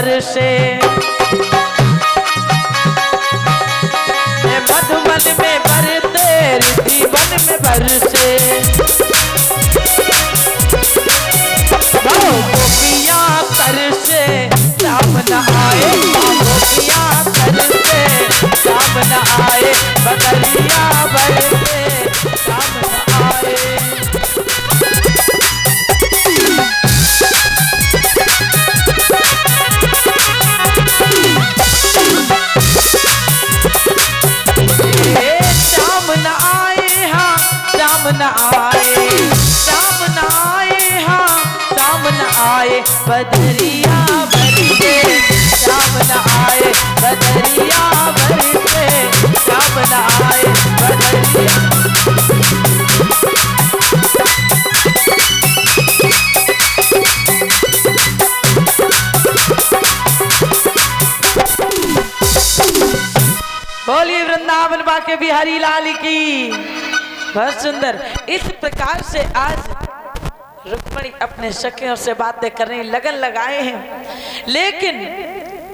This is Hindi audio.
बरसे, मधुबन में बरते रिद्धिवन में बरसे। गोपियाँ तरसे राम न आए, गोपियाँ तरसे राम न आए, बदरिया बरसे राम न आए। श्याम न आए, हाँ श्याम न आए, श्याम न आए, हाँ श्याम न आए, बदरिया बरसे श्याम न आए, बदरिया बरसे श्याम न आए, बदरिया। बोलिए वृंदावन बाके बिहारी लाल की। बहुत सुंदर। इस प्रकार से आज रुक्मणी अपने सखियों से बातें करने लगन लगाए हैं, लेकिन